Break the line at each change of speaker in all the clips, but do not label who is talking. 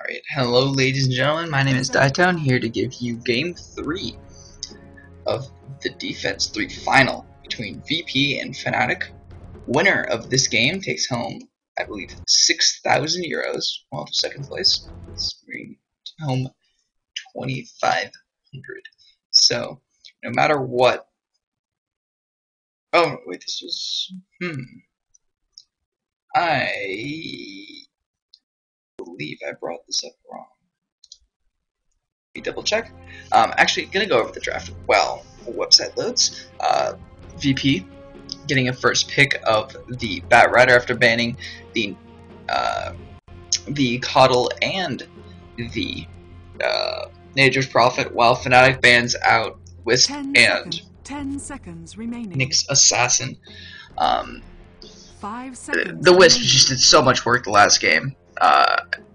Alright, hello ladies and gentlemen, my name is Ditone, here to give you Game 3 of the Defense 3 final between VP and Fnatic. Winner of this game takes home, I believe, 6,000 euros, while the second place is bringing home 2,500. So, no matter what... Oh, wait, this was... I believe I brought this up wrong. Let me double check. Actually, gonna go over the draft while the website loads. VP getting a first pick of the Bat Rider after banning the Coddle and the Nature's Prophet, while Fnatic bans out Wisp and
10 seconds remaining.
Nick's Assassin.
5 seconds.
The Wisp just did so much work the last game.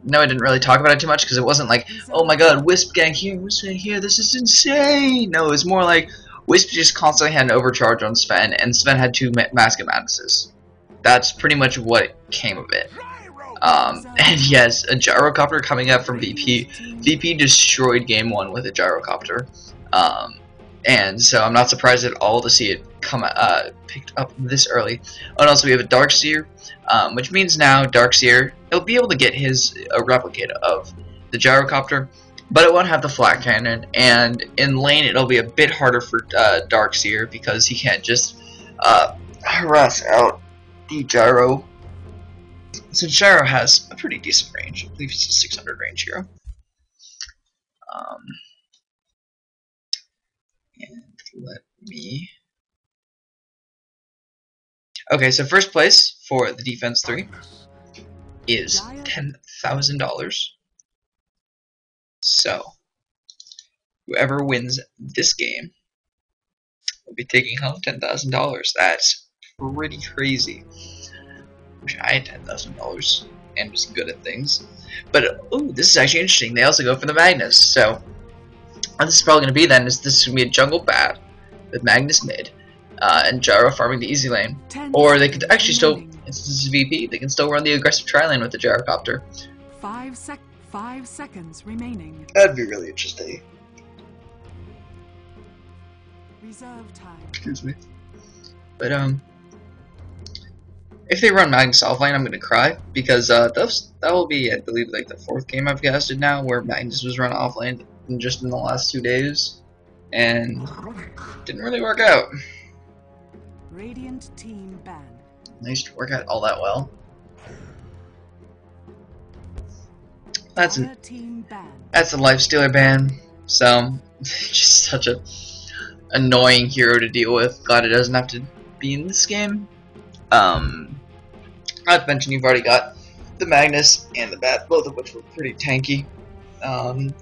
No, I didn't really talk about it too much because it wasn't like, oh my god, Wisp gang here, Wisp gang here, this is insane. No, it was more like Wisp just constantly had an overcharge on Sven, and Sven had 2 Mask Madnesses. That's pretty much what came of it. And yes, a gyrocopter coming up from VP. VP destroyed game 1 with a gyrocopter. And so I'm not surprised at all to see it come picked up this early. Oh, and also we have a Darkseer, which means now Darkseer, he'll be able to get his replicate of the gyrocopter, but it won't have the flat cannon, and in lane it'll be a bit harder for Darkseer because he can't just harass out the gyro. Since gyro has a pretty decent range, I believe it's a 600 range hero. And let me... Okay, so first place for the Defense 3 is $10,000. So, whoever wins this game will be taking home $10,000. That's pretty crazy. Wish I had $10,000 and was good at things. But, ooh, this is actually interesting. They also go for the Magnus. So, what this is probably going to be then is this is going to be a jungle bat with Magnus mid. And gyro farming the easy lane, or they could actually still, since this is VP, they can still run the aggressive tri lane with the gyrocopter.
5 seconds remaining.
That'd be really interesting.
Reserve time.
Excuse me. But if they run Magnus offlane, I'm gonna cry because that will be, I believe, like the 4th game I've casted now where Magnus was run offlane just in the last 2 days, and didn't really work out.
Radiant team ban.
Nice to work out all that well. That's a lifestealer ban. So just such a annoying hero to deal with. Glad it doesn't have to be in this game. Not to mention you've already got the Magnus and the Bat, both of which were pretty tanky.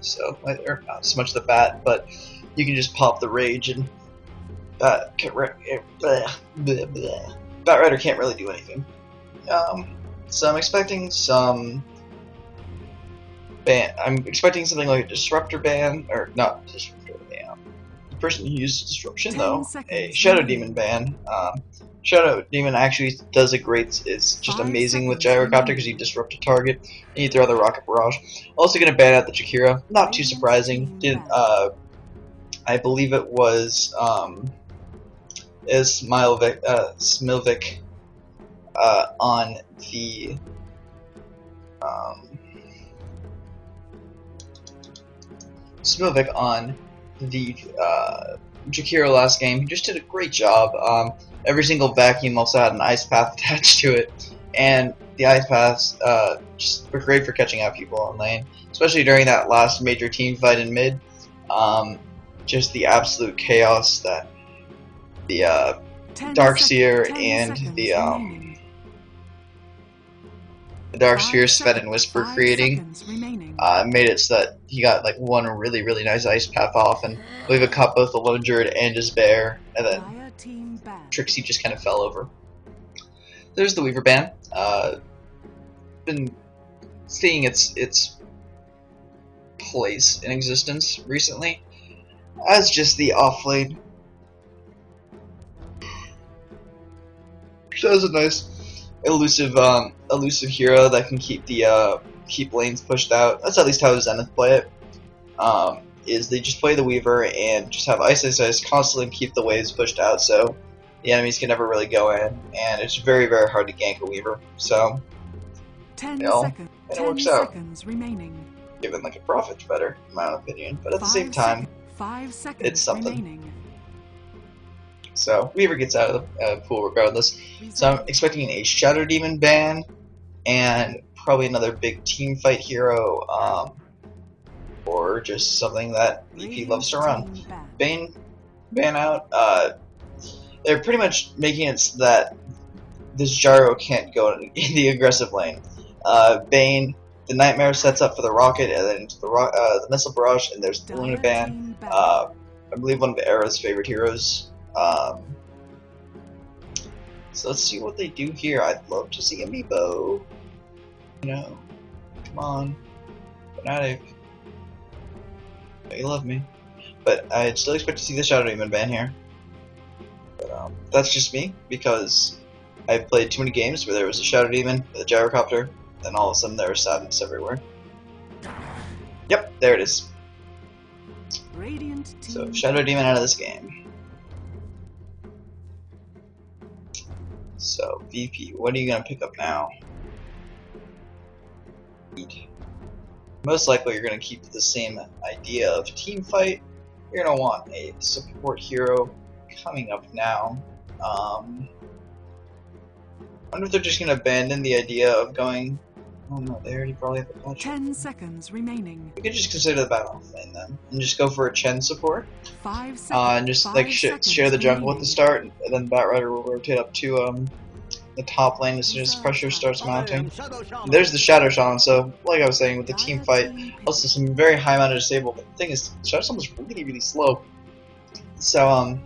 So or not so much the Bat, but you can just pop the Rage and Bat Rider can't really do anything. So I'm expecting some ban. I'm expecting something like a Disruptor ban, or not Disruptor ban. The person who used Disruption though, a Shadow Demon ban. Shadow Demon actually does a great. It's just amazing with gyrocopter because you disrupt a target and you throw the rocket barrage. Also gonna ban out the Jakira. Not too surprising. Did I believe it was Smilvik on the Jakira last game. He just did a great job. Every single vacuum also had an ice path attached to it, and the ice paths just were great for catching out people on lane, especially during that last major team fight in mid. Just the absolute chaos that the Darkseer and the Darkseer, Sven, and Whisper creating made it so that he got like one really nice ice path off, and I believe it caught both the Lone Druid and his bear, and then Trixie just kind of fell over. There's the Weaver ban. Been seeing its place in existence recently as just the offlane. So that was a nice elusive hero that can keep the keep lanes pushed out. That's at least how Zenith play it. Is they just play the Weaver and just have ice constantly keep the waves pushed out, so the enemies can never really go in, and it's very hard to gank a Weaver. So
10
you know,
seconds.
and it
10
works out.
seconds remaining.
Given like a profit's better, in my opinion, but at the
5
same time,
5 seconds
it's something.
remaining.
So Weaver gets out of the pool regardless. So I'm expecting an Shadow Demon ban, and probably another big team fight hero, or just something that VP loves to run. Bane ban out. They're pretty much making it so that this Gyro can't go in the aggressive lane. Bane, the Nightmare sets up for the Rocket, and then into the Missile Barrage, and there's the Luna ban. I believe one of Era's favorite heroes. So let's see what they do here. I'd love to see Amiibo. You know, come on, Fnatic. You love me, but I'd still expect to see the Shadow Demon ban here. But that's just me, because I've played too many games where there was a Shadow Demon with a Gyrocopter, and all of a sudden there was sadness everywhere. Yep, there it is. So Shadow Demon out of this game. So VP, what are you gonna pick up now? Most likely you're gonna keep the same idea of team fight. You're gonna want a support hero coming up now. I wonder if they're just gonna abandon the idea of going. Oh no, they already probably have a patch.
10 seconds remaining.
You could just consider the battle lane then, and just go for a Chen support.
5 seconds.
And just like share the jungle at the start, and then Batrider will rotate up to the top lane as soon as pressure starts mounting. And there's the Shadow Shaman. So like I was saying with the team fight, also some very high amount of disable. But the thing is, Shadow Shaman's really slow. So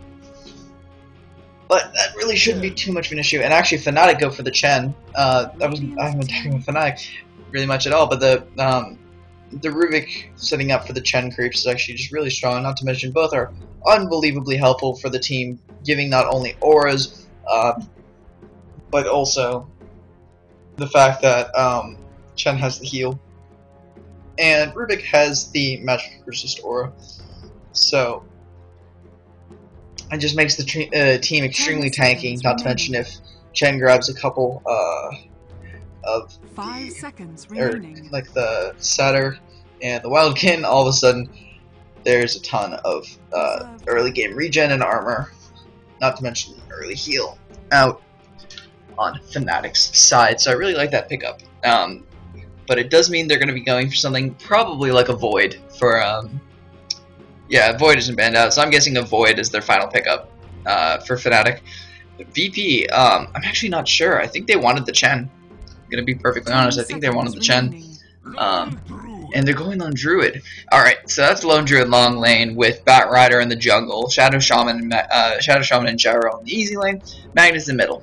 but that really shouldn't be too much of an issue. And actually, Fnatic go for the Chen. I haven't been talking with Fnatic really much at all, but the Rubik setting up for the Chen creeps is actually just really strong. Not to mention, both are unbelievably helpful for the team, giving not only auras, but also the fact that Chen has the heal, and Rubik has the magic resist aura. So it just makes the team extremely tanky, not to mention if Chen grabs a couple of
5 seconds remaining.
like the Satyr and the Wildkin, all of a sudden there's a ton of early game regen and armor, not to mention early heal out on Fnatic's side. So I really like that pickup. But it does mean they're going to be going for something probably like a Void for yeah, Void isn't banned out, so I'm guessing a Void is their final pickup for Fnatic. VP, I'm actually not sure. I think they wanted the Chen. I'm going to be perfectly honest, I think they wanted the Chen. And they're going on Druid. Alright, so that's Lone Druid long lane with Batrider in the jungle, Shadow Shaman and Gyro in the easy lane, Magnus in the middle.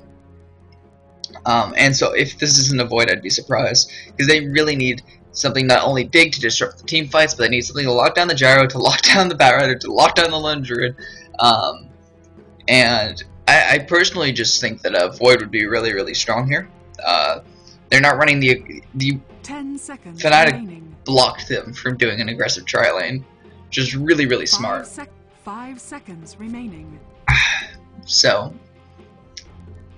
And so if this isn't a Void, I'd be surprised, because they really need something not only big to disrupt the team fights, but they need something to lock down the Gyro, to lock down the Batrider, to lock down the Lone Druid. And I personally just think that a Void would be really strong here. They're not running the
10 seconds
Fnatic
remaining.
Blocked them from doing an aggressive tri-lane, which is really smart.
5 seconds remaining.
So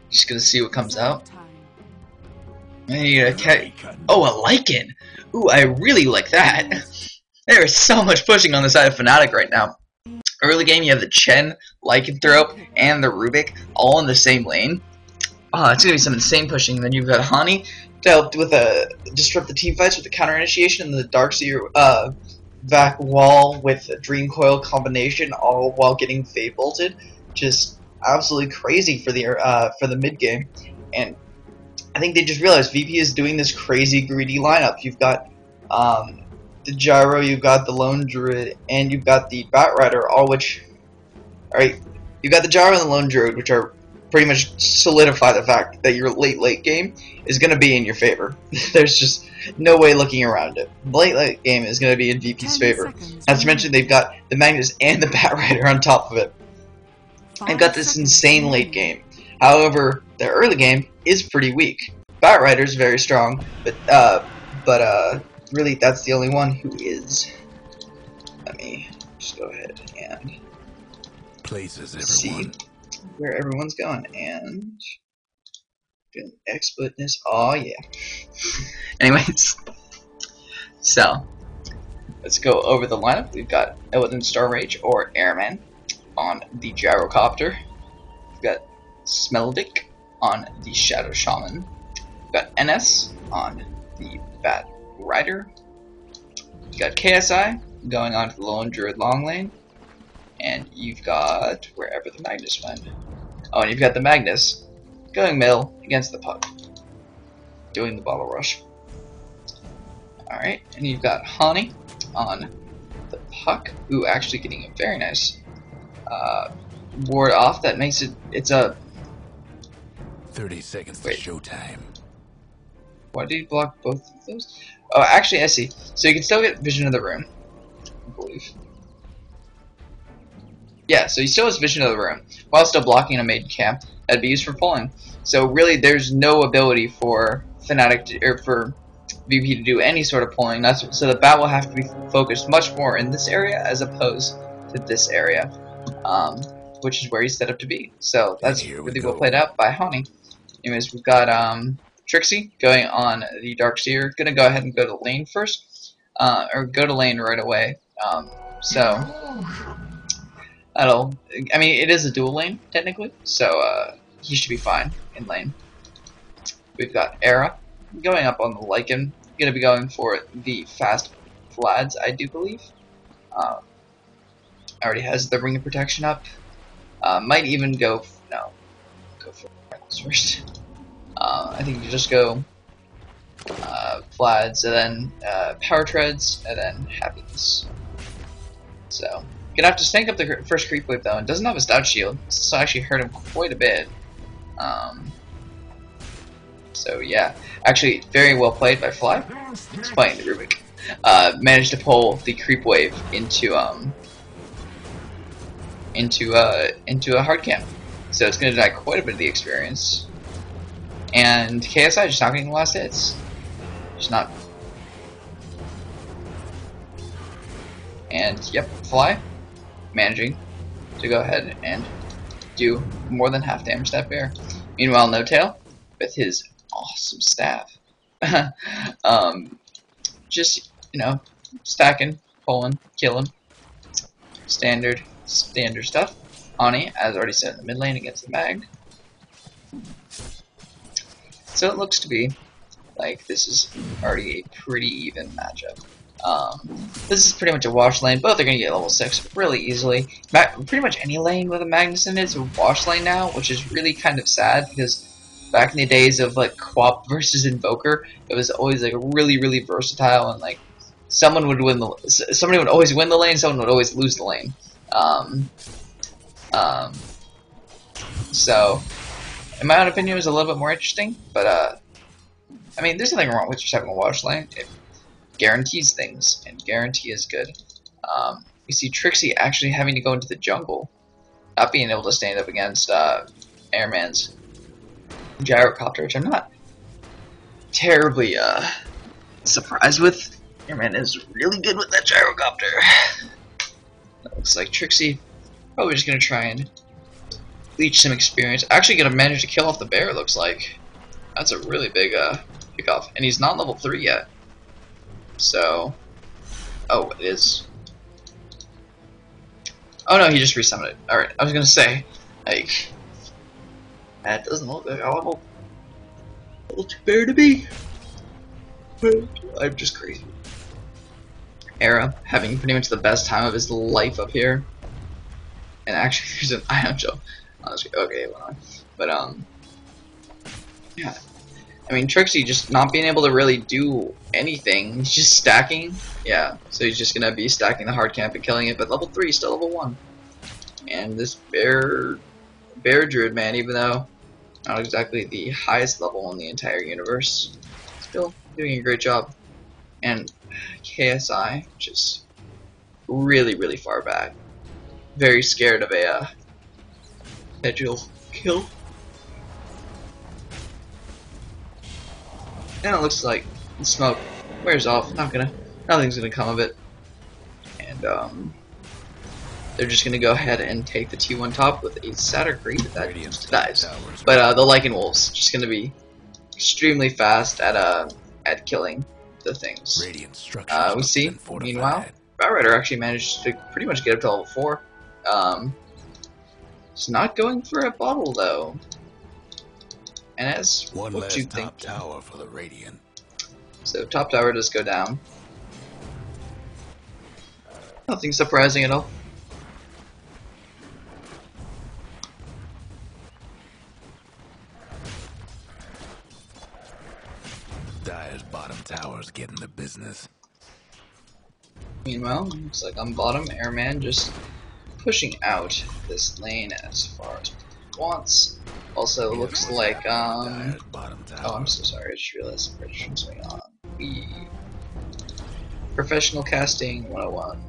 just gonna see what comes out.
Time.
Oh, a Lycan! Ooh, I really like that. There is so much pushing on the side of Fnatic right now. Early game, you have the Chen, Lycanthrope, and the Rubik all in the same lane. Oh, it's gonna be some insane pushing. Then you've got Hani to help with disrupt the team fights with the counter initiation, and the Darkseer back wall with a Dream Coil combination, all while getting Fade bolted. Just absolutely crazy for the mid game. And I think they just realized VP is doing this crazy greedy lineup. You've got the Gyro, you've got the Lone Druid, and you've got the Batrider, all which, alright, you've got the Gyro and the Lone Druid, which are pretty much solidify the fact that your late game is going to be in your favor. There's just no way looking around it. The late game is going to be in VP's favor. Not to mention they've got the Magnus and the Batrider on top of it. They've got this insane late game. However, the early game is pretty weak. Batrider's very strong, but really that's the only one who is. Let me just go ahead and see where everyone's going and doing expletiveness. Oh yeah. Anyways, so let's go over the lineup. We've got Eldon Star Rage or Airman on the Gyrocopter. We've got Smeldic on the Shadow Shaman. We've got NS on the Bat Rider. We've got KSI going on to the Lone Druid Long Lane. And you've got wherever the Magnus went. Oh, and you've got the Magnus going middle against the Puck, doing the bottle rush. Alright, and you've got Hani on the Puck, who actually getting a very nice ward off that makes it's a
30 seconds to showtime.
Why did he block both of those? Oh, actually, I see. So you can still get vision of the room, I believe. Yeah, so he still has vision of the room while still blocking a maiden camp that'd be used for pulling. So really, there's no ability for Fnatic or for VP to do any sort of pulling. So the bat will have to be focused much more in this area as opposed to this area, which is where he's set up to be. So that's really well played out by Hani. Anyways, we've got Trixie going on the Darkseer. Gonna go ahead and go to lane first, or go to lane right away. I mean, it is a dual lane technically, so he should be fine in lane. We've got Era going up on the Lycan. Gonna be going for the fast Vlads, I do believe. Already has the Ring of Protection up. Might even go for first. I think you just go Vlads, and then Power Treads, and then Happiness. So, gonna have to tank up the first creep wave though, and doesn't have a stout shield, so actually hurt him quite a bit. So yeah, actually very well played by Fly. He's playing the Rubik. Managed to pull the creep wave into a hard camp. So it's gonna deny quite a bit of the experience. And KSI just not getting the last hits. Just not. And yep, Fly managing to go ahead and do more than half damage to that bear. Meanwhile, No Tail with his awesome staff, just stacking, pulling, killing, standard stuff. Ani, as already said, in the mid lane against the Mag. So it looks to be like this is already a pretty even matchup. This is pretty much a wash lane. Both are going to get level 6 really easily. Pretty much any lane with a Magnus in it is a wash lane now, which is really kind of sad because back in the days of like Quap versus Invoker, it was always like really, really versatile, and like somebody would always win the lane, someone would always lose the lane. So, in my own opinion, it was a little bit more interesting, but I mean, there's nothing wrong with just having a wash lane. It guarantees things, and guarantee is good. You see Trixie actually having to go into the jungle, not being able to stand up against Airman's Gyrocopter, which I'm not terribly surprised with. Airman is really good with that Gyrocopter. It looks like Trixie probably just going to try and leech some experience. Actually going to manage to kill off the bear, it looks like. That's a really big kickoff. And he's not level 3 yet. So, oh, it is. Oh no, he just resummoned it. Alright, I was gonna say, like, that doesn't look like a level too fair to be. But I'm just crazy. Era having pretty much the best time of his life up here. And actually, there's an ion shell. Okay, it went on. But, yeah. I mean, Trixie just not being able to really do anything. He's just stacking. Yeah, so he's just going to be stacking the hard camp and killing it. But level 3 is still level 1. And this bear druid, man, even though not exactly the highest level in the entire universe, still doing a great job. And KSI, which is really, really far back. Very scared of a schedule kill. And it looks like the smoke wears off. Nothing's gonna come of it. And they're just gonna go ahead and take the T1 top with a Satyr Creep that just dies. But the Lycan Wolves just gonna be extremely fast at killing the things. We see, meanwhile, Batrider actually managed to pretty much get up to level 4. It's not going for a bottle though. And as what you think.
Tower for the Radiant.
So top tower does go down. Nothing surprising at all.
Dire's bottom tower's getting the business.
Meanwhile, looks like on bottom, Airman just pushing out this lane as far as he wants. Also, looks like oh, I'm so sorry. I just realized some predictions going on. Professional casting 101.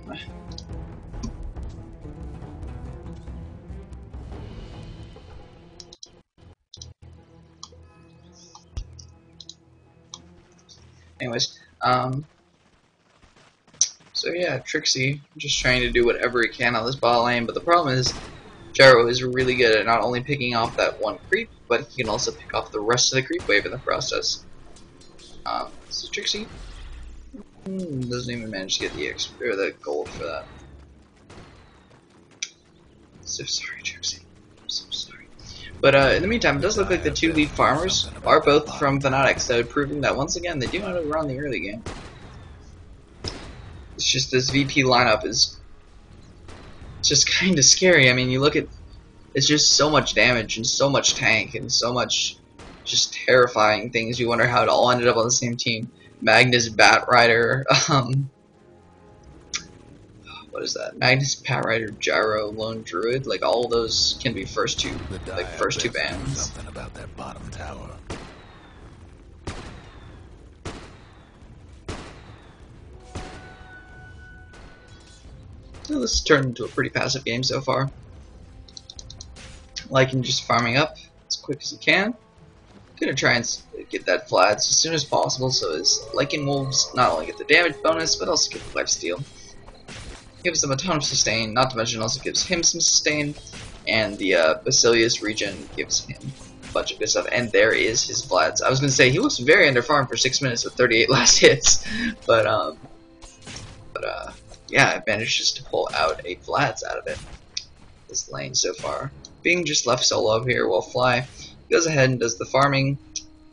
Anyways, so yeah, Trixie just trying to do whatever he can on this bot lane, but the problem is Gyro is really good at not only picking off that one creep, but he can also pick off the rest of the creep wave in the process. So Trixie doesn't even manage to get the XP or the gold for that. So sorry, Trixie. I'm so sorry. But in the meantime, it does look like the two lead farmers are both from Fnatic, so proving that once again they do know how to run the early game. It's just this VP lineup is just kind of scary. I mean, you look at it's just so much damage and so much tank and so much just terrifying things. You wonder how it all ended up on the same team. Magnus, Batrider, what is that? Magnus, Batrider, Gyro, Lone Druid. Like all those can be first two bands.
Something about that bottom tower.
So this turned into a pretty passive game so far. Lycan just farming up as quick as he can. Gonna try and get that Vlad as soon as possible so his Lycan Wolves not only get the damage bonus but also get the lifesteal. Gives them a ton of sustain, not to mention also gives him some sustain, and the Basilius region gives him a bunch of good stuff. And there is his Vlads. I was gonna say he looks very underfarmed for 6 minutes with 38 last hits, but yeah, it manages to pull out a Vlad's out of it. This lane so far. Being just left solo here while Fly goes ahead and does the farming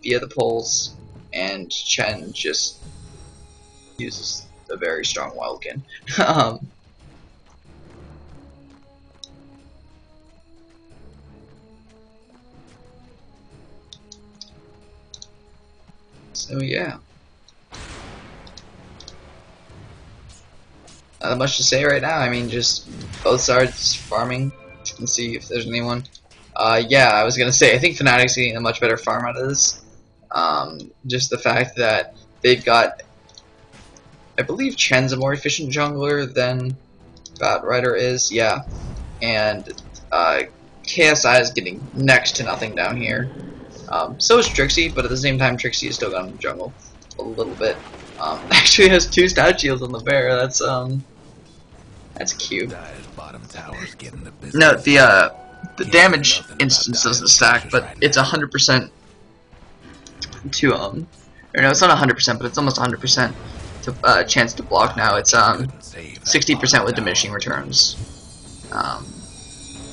via the pulls, and Chen just uses a very strong Wildkin. So yeah. Not much to say right now. I mean, just both sides farming. Let's see if there's anyone. Yeah, I was gonna say I think Fnatic's getting a much better farm out of this. Just the fact that they've got, I believe Chen's a more efficient jungler than Batrider is. Yeah, and KSI is getting next to nothing down here. So is Trixie, but at the same time, Trixie is still going to jungle a little bit. Actually has 2 stat shields on the bear. That's cute. No, the damage instance doesn't stack, but it's 100% to or no, it's not 100%, but it's almost 100% to chance to block now. It's 60% with diminishing returns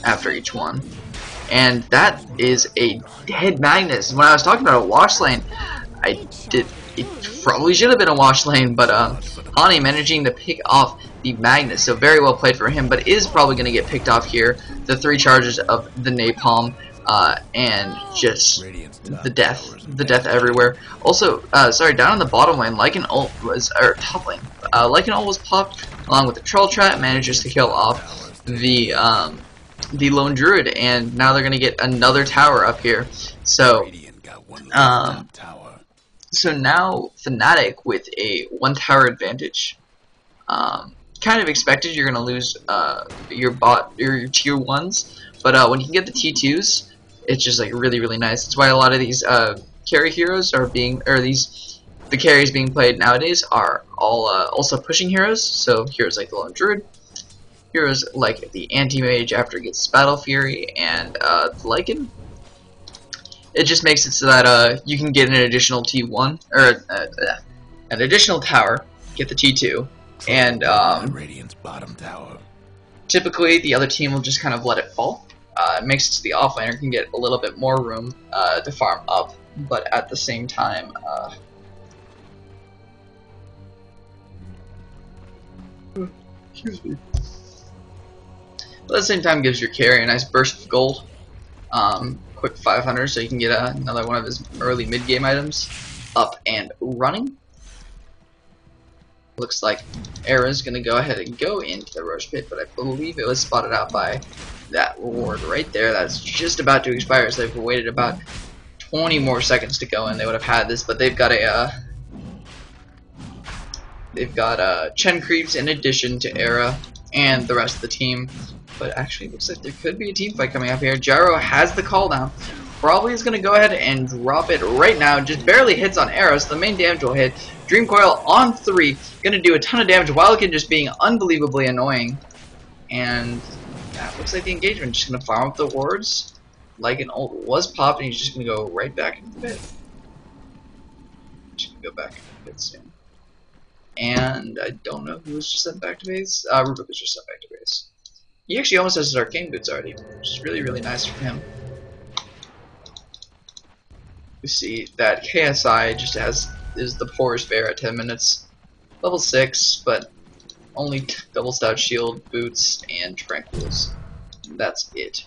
after each one, and that is a dead Magnus. When I was talking about a wash lane, it probably should have been a wash lane, but Hani managing to pick off the Magnus, so very well played for him, but is probably going to get picked off here. The 3 charges of the Napalm, and just the death everywhere. Also, sorry, down on the bottom lane, Lycan ult was, or top lane, Lycan ult was popped along with the Troll Trap, manages to kill off the Lone Druid, and now they're going to get another tower up here. So, so now Fnatic with a 1 tower advantage. Kind of expected you're gonna lose your tier 1s, but when you can get the T2s, it's just like really nice. That's why a lot of these carry heroes are being, or the carries being played nowadays are all also pushing heroes. So heroes like the Lone Druid, heroes like the Anti-Mage after it gets Battle Fury, and the Lycan. It just makes it so that you can get an additional T1 or an additional tower, get the T2, and
Radiant's bottom tower.
typically the other team will just kind of let it fall. It makes it so the offlaner can get a little bit more room to farm up, but at the same time, excuse me. But at the same time, gives your carry a nice burst of gold, quick 500, so you can get another one of his early mid-game items up and running. Looks like Era's gonna go ahead and go into the Roche Pit, but I believe it was spotted out by that reward right there. That's just about to expire, so they've waited about 20 more seconds to go, and they would have had this. But they've got Chen creeps in addition to Era and the rest of the team. But actually, it looks like there could be a team fight coming up here. Gyro has the call down. Probably is going to go ahead and drop it right now. Just barely hits on Era, so the main damage will hit. Dream Coil on 3. Going to do a ton of damage while it can just being unbelievably annoying. And that looks like the engagement. Just going to farm up the wards. Like an ult was popped, and he's just going to go right back into the pit. Just going to go back into the pit soon. And I don't know who was just sent back to base. Rubik was just sent back to base. He actually almost has his arcane boots already, which is really, really nice for him. We see that KSI just is the poorest bear at 10 minutes. Level 6, but only double stout shield, boots, and tranquils. That's it.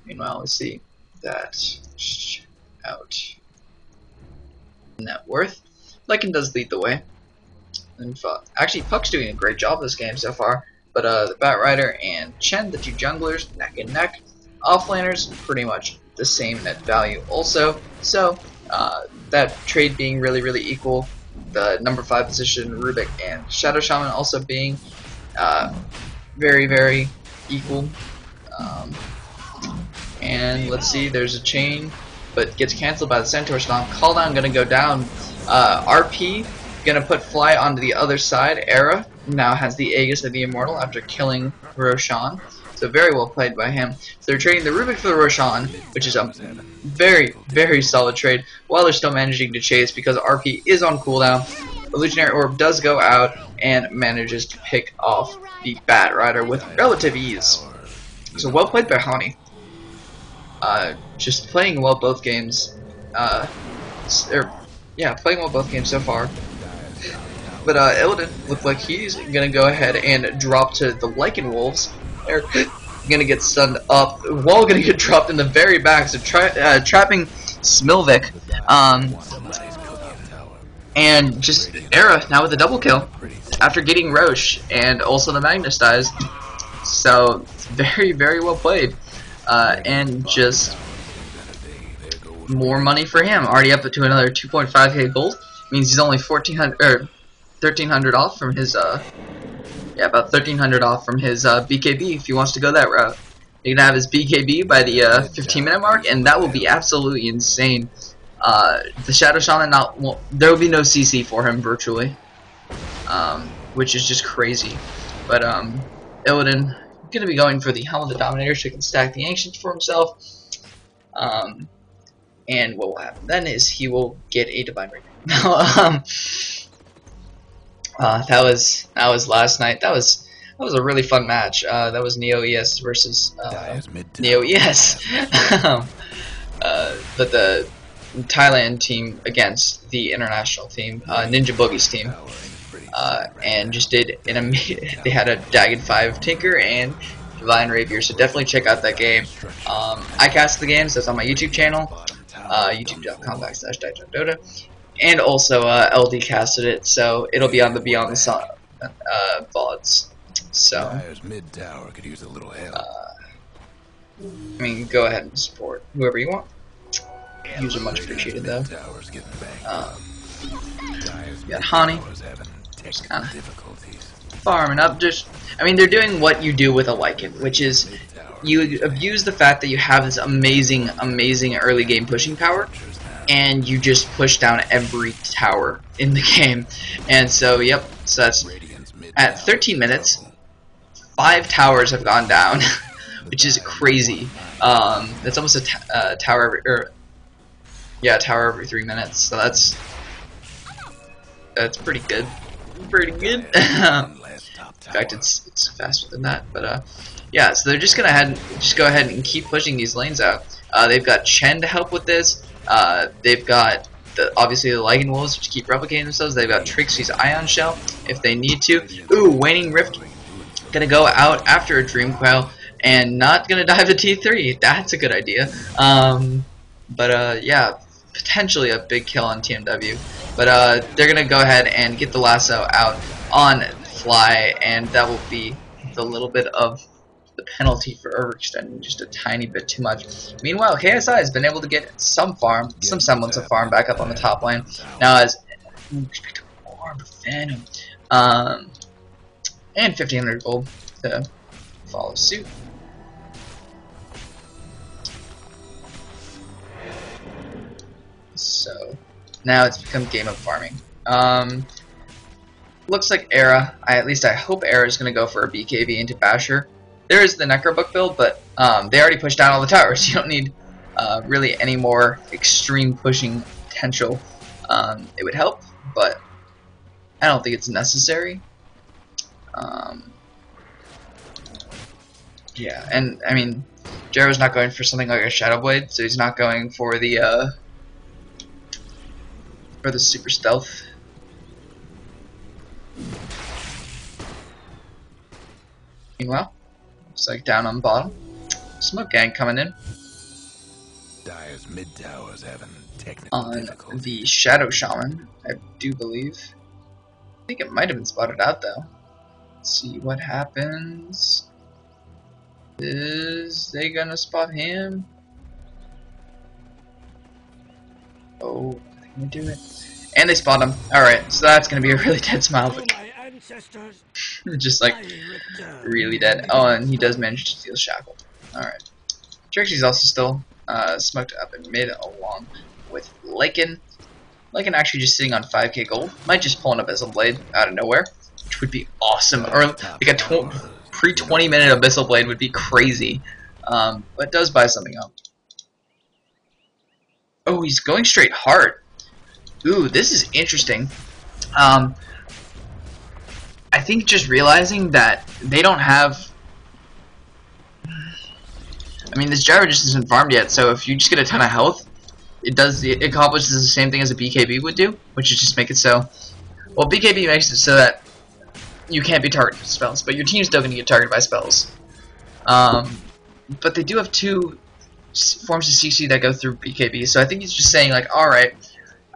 Meanwhile, we see that out net worth. Lycan does lead the way. And actually, Puck's doing a great job this game so far. But the Batrider and Chen, the two junglers, neck and neck. Offlaners, pretty much the same net value also. So that trade being really, really equal. The number 5 position, Rubik and Shadow Shaman also being very, very equal. And let's see, there's a chain, but gets cancelled by the Centaur Stomp. Calldown gonna go down. RP gonna put Fly onto the other side. Era now has the Aegis of the Immortal after killing Roshan. So very well played by him. So they're trading the Rubik for the Roshan, which is a very, very solid trade, while they're still managing to chase because RP is on cooldown. Illusionary Orb does go out and manages to pick off the Batrider with relative ease. So well played by Hani. Just playing well both games. Playing well both games so far. But Illidan looked like he's gonna go ahead and drop to the Lycan Wolves. They're gonna get stunned up. Wall gonna get dropped in the very back, so trapping Smilvik. And just Era now with a double kill after getting Roche and also the Magnus dies. So very, very well played. And just more money for him. Already up to another 2.5k gold. Means he's only 1300 off from his about 1300 off from his BKB if he wants to go that route. He can have his BKB by the 15-minute mark, and that will be absolutely insane. The Shadow Shaman there will be no CC for him virtually, which is just crazy. But Illidan gonna be going for the Helm of the Dominator so he can stack the Ancients for himself. And what will happen then is he will get a Divine Reaper. That was last night. That was a really fun match. That was Neo ES versus Neo ES. But the Thailand team against the international team, Ninja Boogie's team, and just did an they had a Dagged 5 Tinker and Divine Rapier. So definitely check out that game. I cast the game, so it's on my YouTube channel, youtube.com/DotA. And also LD casted it, so it'll be on the Beyond the Sun VODs. So I mean, go ahead and support whoever you want. User much appreciated though. You got Hani, just kind of farming up. I mean, they're doing what you do with a Lycan, which is you abuse the fact that you have this amazing, amazing early game pushing power, and you just push down every tower in the game. And so, yep, so that's at 13 minutes, 5 towers have gone down, which is crazy. That's almost a tower every, tower every 3 minutes. So that's pretty good. Pretty good. In fact, it's faster than that. But yeah, so they're just gonna go ahead and keep pushing these lanes out. They've got Chen to help with this. They've got obviously the Lycan Wolves to keep replicating themselves. They've got Trixie's Ion Shell if they need to. Ooh, Waning Rift gonna go out after a Dream Coil and not gonna dive to T3. That's a good idea. But yeah, potentially a big kill on TMW. But they're gonna go ahead and get the lasso out on Fly, and that will be the little bit of the penalty for overextending just a tiny bit too much. Meanwhile, KSI has been able to get some farm, some semblance of farm back up on the top lane. Now as Orb of Venom, and 1500 gold to follow suit. So now it's become game of farming. Looks like Era, at least I hope Era is going to go for a BKB into Basher. There is the Necrobook build, but they already pushed down all the towers. You don't need really any more extreme pushing potential. It would help, but I don't think it's necessary. Yeah, and I mean, Jaro's not going for something like a Shadow Blade, so he's not going for the super stealth. Meanwhile, looks like down on bottom, Smoke Gang coming in
Dire's mid tower's having technical
on
difficulty.
the Shadow Shaman, I do believe. I think it might have been spotted out though. Let's see what happens. Is they gonna spot him? Oh, they're gonna do it. And they spot him. Alright, so that's gonna be a really dead smile. Just like really dead. Oh, and he does manage to steal Shackle. Alright. Trixie's also still smoked up in mid along with Lycan. Lycan actually just sitting on 5k gold. Might just pull an Abyssal Blade out of nowhere, which would be awesome. Or like a pre-20 minute Abyssal Blade would be crazy. But does buy something up. Oh, he's going straight heart. Ooh, this is interesting. I think just realizing that they don't have... I mean, this Gyro just isn't farmed yet, so if you just get a ton of health, it accomplishes the same thing as a BKB would do, which is just make it so... Well, BKB makes it so that you can't be targeted by spells, but your team's still going to get targeted by spells. But they do have 2 forms of CC that go through BKB, so I think he's just saying, like, alright,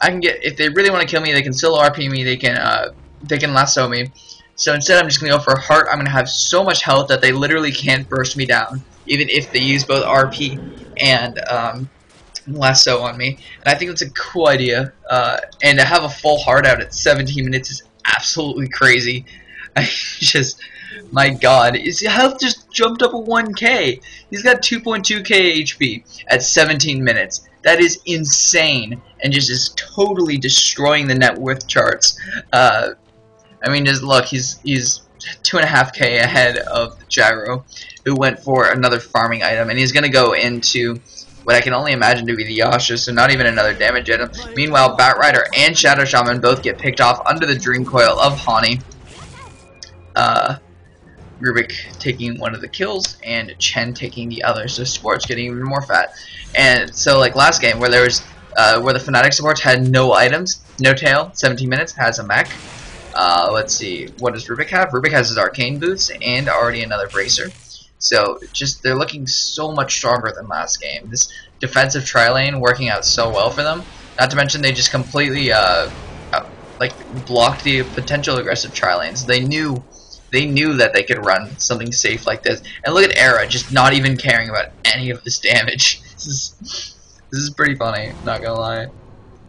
I can get... If they really want to kill me, they can still RP me, they can lasso me. So instead, I'm just going to go for a heart. I'm going to have so much health that they literally can't burst me down, even if they use both RP and lasso on me. And I think that's a cool idea. And to have a full heart out at 17 minutes is absolutely crazy. I just, my god, his health just jumped up a 1k. He's got 2.2k HP at 17 minutes. That is insane, and just is totally destroying the net worth charts. I mean, just look, he's 2.5k ahead of Gyro, who went for another farming item, and he's gonna go into what I can only imagine to be the Yasha, so not even another damage item. Meanwhile, Batrider and Shadow Shaman both get picked off under the Dream Coil of Hani. Rubik taking one of the kills, and Chen taking the other, so Sport's getting even more fat. And so, like last game, where there was where the Fnatic supports had no items, no tail, 17 minutes, has a mech. Let's see, what does Rubik have? Rubik has his arcane boots and already another bracer. So just they're looking so much stronger than last game. This defensive tri-lane working out so well for them. Not to mention they just completely like blocked the potential aggressive tri-lanes. They knew that they could run something safe like this. And look at Era just not even caring about any of this damage. This is pretty funny, not gonna lie.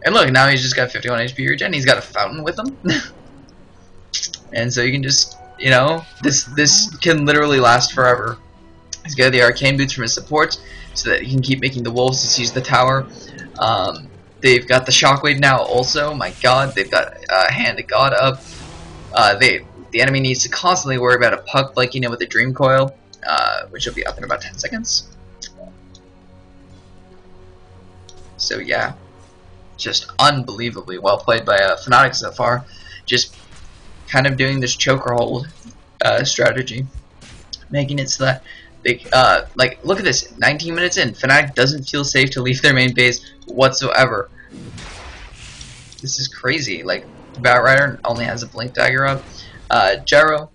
And look, now he's just got 51 HP regen. He's got a fountain with him. And so you can just, you know, this can literally last forever. He's got the arcane boots from his supports so that he can keep making the wolves to seize the tower. They've got the Shockwave now also. My god, they've got Hand of God up. The enemy needs to constantly worry about a puck blanking in with a Dream Coil, which will be up in about 10 seconds. So yeah, just unbelievably well played by Fnatic so far. Just kind of doing this choker hold strategy, making it so that they, like, look at this, 19 minutes in, Fnatic doesn't feel safe to leave their main base whatsoever. This is crazy. Like, Batrider only has a Blink Dagger up. Gyro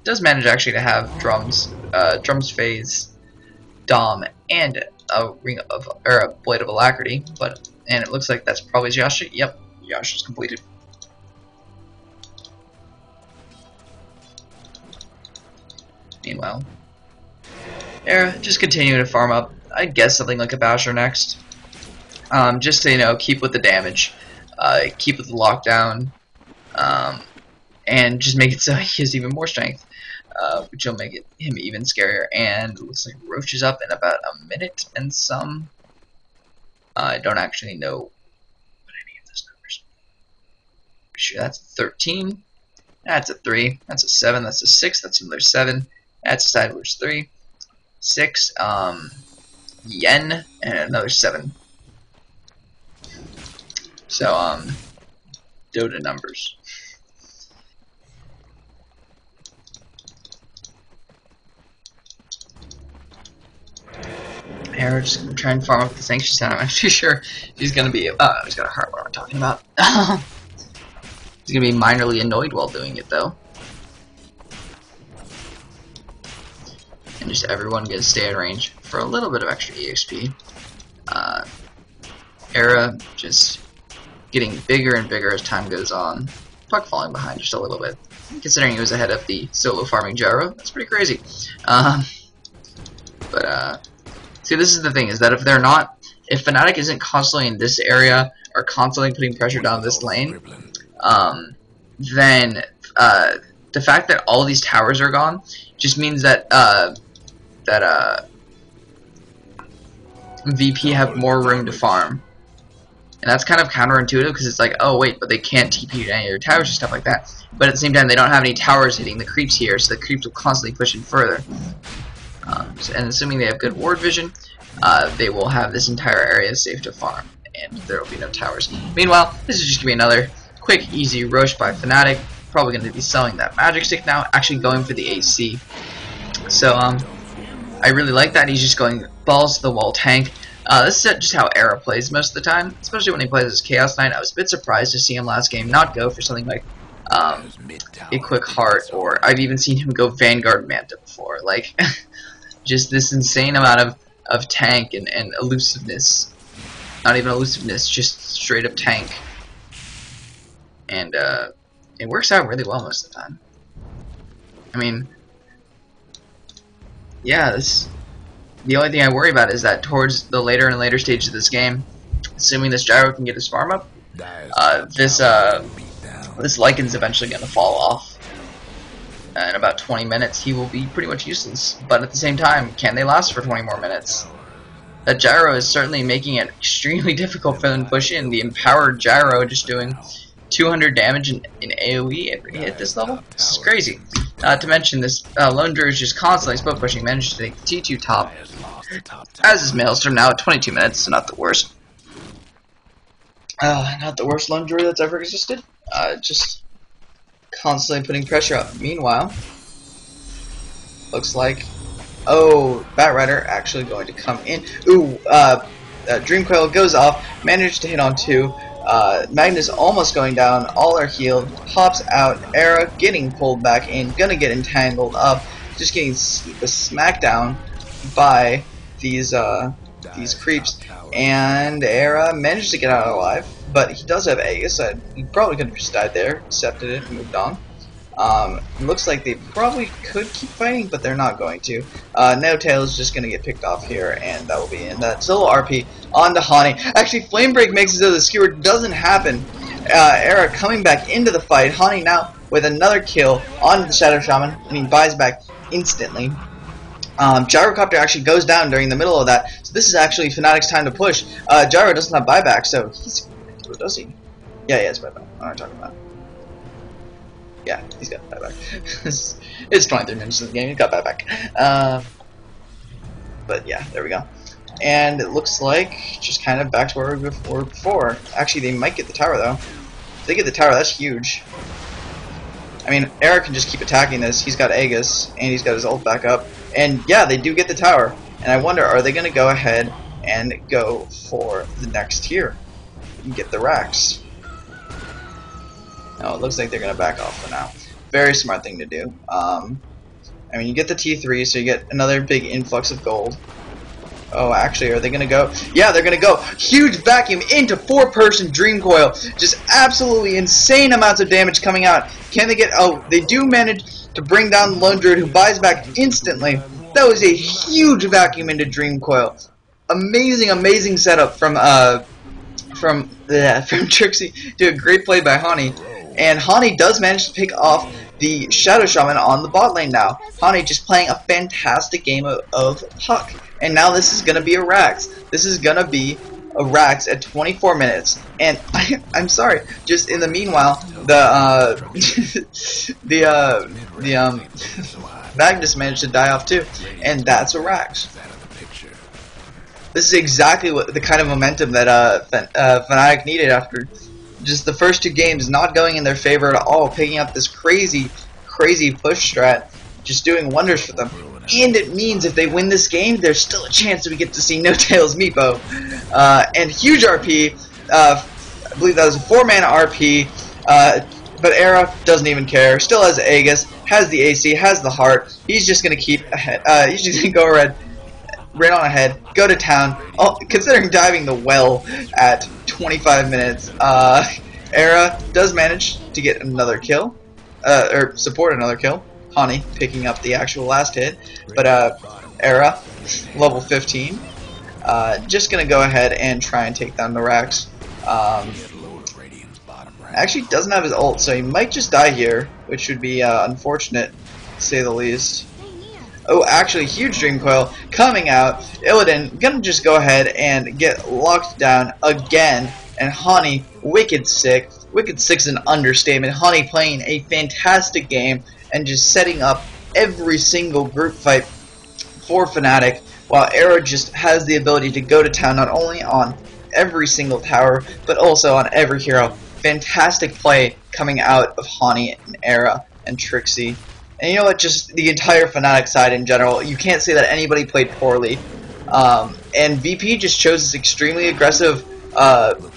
does manage actually to have drums phase, Dom, and a ring of a Blade of Alacrity, and it looks like that's probably Yasha. Yep, Yasha's completed. Meanwhile, Era just continuing to farm up. I guess something like a Basher next. Just to, you know, keep with the damage, keep with the lockdown, and just make it so he has even more strength, which will make him even scarier. And it looks like Roach is up in about a minute and some. I don't actually know what any of those numbers. Sure, that's a 13. That's a 3. That's a 7. That's a 6. That's another 7. That's a sideways 3. 6. Yen and another 7. So DotA numbers. Here, just gonna try and farm up this anxious town. I'm actually sure he's gonna be. He's got a heart. What am I talking about? He's gonna be minorly annoyed while doing it, though. And just everyone gets stay in range for a little bit of extra EXP. Era just getting bigger and bigger as time goes on. Puck falling behind just a little bit. Considering he was ahead of the solo farming Gyro, that's pretty crazy. See, this is the thing, is that if Fnatic isn't constantly in this area or constantly putting pressure down this lane, then the fact that all these towers are gone just means that VP have more room to farm. And that's kind of counterintuitive, because it's like, oh wait, but they can't TP to any of their towers and stuff like that. But at the same time, they don't have any towers hitting the creeps here, so the creeps will constantly push in further. And assuming they have good ward vision, they will have this entire area safe to farm, and there will be no towers. Meanwhile, this is just going to be another quick, easy rush by Fnatic. Probably going to be selling that magic stick now, actually going for the AC. So, I really like that. He's just going balls to the wall tank. This is just how Era plays most of the time, especially when he plays as Chaos Knight. I was a bit surprised to see him last game not go for something like a quick heart, or I've even seen him go Vanguard Manta before. Like, just this insane amount of tank and elusiveness. Not even elusiveness, just straight up tank. And it works out really well most of the time. I mean, yeah, the only thing I worry about is that towards the later and later stages of this game, assuming this Gyro can get his farm up, this Lycan's eventually going to fall off. In about 20 minutes, he will be pretty much useless. But at the same time, can they last for 20 more minutes? That Gyro is certainly making it extremely difficult for them to push in. The empowered Gyro just doing 200 damage in AoE every hit this level. This is crazy. Not to mention, this Lone Druid is just constantly split pushing, managed to take T2 top. As is Maelstrom now at 22 minutes, so not the worst. Not the worst Lone Druid that's ever existed. Just constantly putting pressure up. Meanwhile, looks like, oh, Batrider actually going to come in. Ooh, Dream Coil goes off, managed to hit on 2. Magnus almost going down, all are healed, pops out, Era getting pulled back in, gonna get entangled up, just getting the smackdown by these creeps, and Era managed to get out alive, but he does have Aegis, so he probably could have just died there, accepted it, and moved on. Looks like they probably could keep fighting, but they're not going to. Neotail is just going to get picked off here, and that will be in that. Solo RP on to Hani. Actually, Flame Break makes it so the skewer doesn't happen. Era coming back into the fight. Hani now with another kill on the Shadow Shaman, and he buys back instantly. Gyrocopter actually goes down during the middle of that, so this is actually Fnatic's time to push. Gyro doesn't have buyback, so he's Or does he? Yeah, he has buyback. What am I talking about? Yeah, he's got buyback. It's 23 minutes in the game. He's got buyback. But yeah, there we go. And it looks like just kind of back to where we were before. Actually, they might get the tower though. If they get the tower, that's huge. I mean, Eric can just keep attacking this. He's got Aegis, and he's got his ult back up. And yeah, they do get the tower. And I wonder, are they going to go ahead and go for the next tier and get the racks? No, it looks like they're going to back off for now. Very smart thing to do. I mean, you get the T3, so you get another big influx of gold. Oh, actually, are they going to go? Yeah, they're going to go. Huge vacuum into 4-person Dream Coil. Just absolutely insane amounts of damage coming out. Can they get... Oh, they do manage to bring down Lone Druid, who buys back instantly. That was a huge vacuum into Dream Coil. Amazing, amazing setup from Trixie. Do a great play by Hani. And Hani does manage to pick off the Shadow Shaman on the bot lane now. Hani just playing a fantastic game of Puck. And now this is going to be a Rax. This is going to be a Rax at 24 minutes. And I'm sorry, just in the meanwhile, Magnus managed to die off too. And that's a Rax. This is exactly what the kind of momentum that Fnatic needed after just the first 2 games not going in their favor at all, picking up this crazy push strat, just doing wonders for them. And it means if they win this game, there's still a chance that we get to see No Tails Meepo. And huge RP, I believe that was a 4-mana RP, but Era doesn't even care, still has Aegis, has the AC, has the heart. He's just going to keep ahead, he's just going to go right on ahead, go to town. Oh, considering diving the well at 25 minutes, Era does manage to get another kill, or support another kill. Hani picking up the actual last hit, but Era, level 15, just gonna go ahead and try and take down the Rax. Actually doesn't have his ult, so he might just die here, which would be unfortunate, to say the least. Oh, actually, huge Dream Coil coming out. Illidan gonna just go ahead and get locked down again, and Hani wicked sick. Wicked sick is an understatement. Hani playing a fantastic game and just setting up every single group fight for Fnatic, while Era just has the ability to go to town not only on every single tower, but also on every hero. Fantastic play coming out of Hani and Era and Trixie. And you know what, just the entire Fnatic side in general, you can't say that anybody played poorly. And VP just chose this extremely aggressive,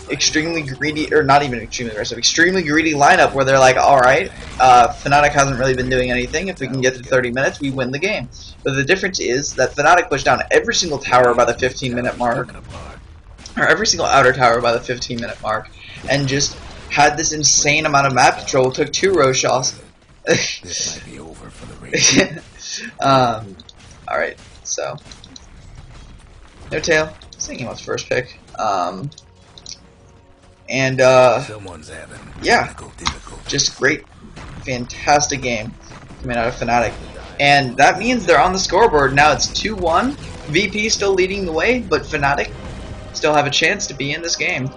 extremely greedy, or not even extremely aggressive, extremely greedy lineup where they're like, alright, Fnatic hasn't really been doing anything. If we can get to 30 minutes, we win the game. But the difference is that Fnatic pushed down every single tower by the 15-minute mark, or every single outer tower by the 15-minute mark, and just had this insane amount of map control. Took 2 Roshas.
This might be over for the race.
Alright, so No Tail, I think he wants first pick. And
Someone's having
yeah, just great, fantastic game coming out of Fnatic. And that means they're on the scoreboard. Now it's 2-1. VP still leading the way, but Fnatic still have a chance to be in this game.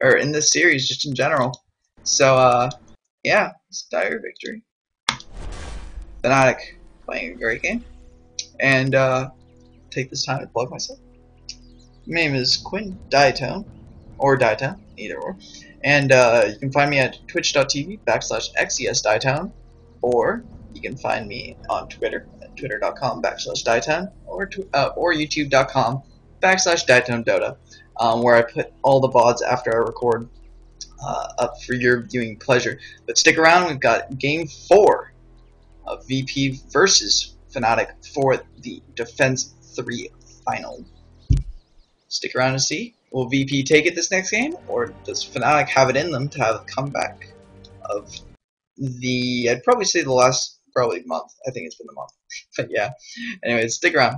Or in this series, just in general. So, yeah, it's a dire victory. Fnatic playing a great game. And take this time to plug myself. My name is Quin Ditone, or Ditone, either or. And you can find me at twitch.tv/xcsditone, or you can find me on Twitter at twitter.com/Ditone, or youtube.com/Ditone DotA, where I put all the VODs after I record up for your viewing pleasure. But stick around, we've got Game 4 of VP versus Fnatic for the Defense 3 final. Stick around to see, will VP take it this next game, or does Fnatic have it in them to have a comeback of the, I'd probably say the last, probably month. I think it's been a month. But yeah, anyways, stick around.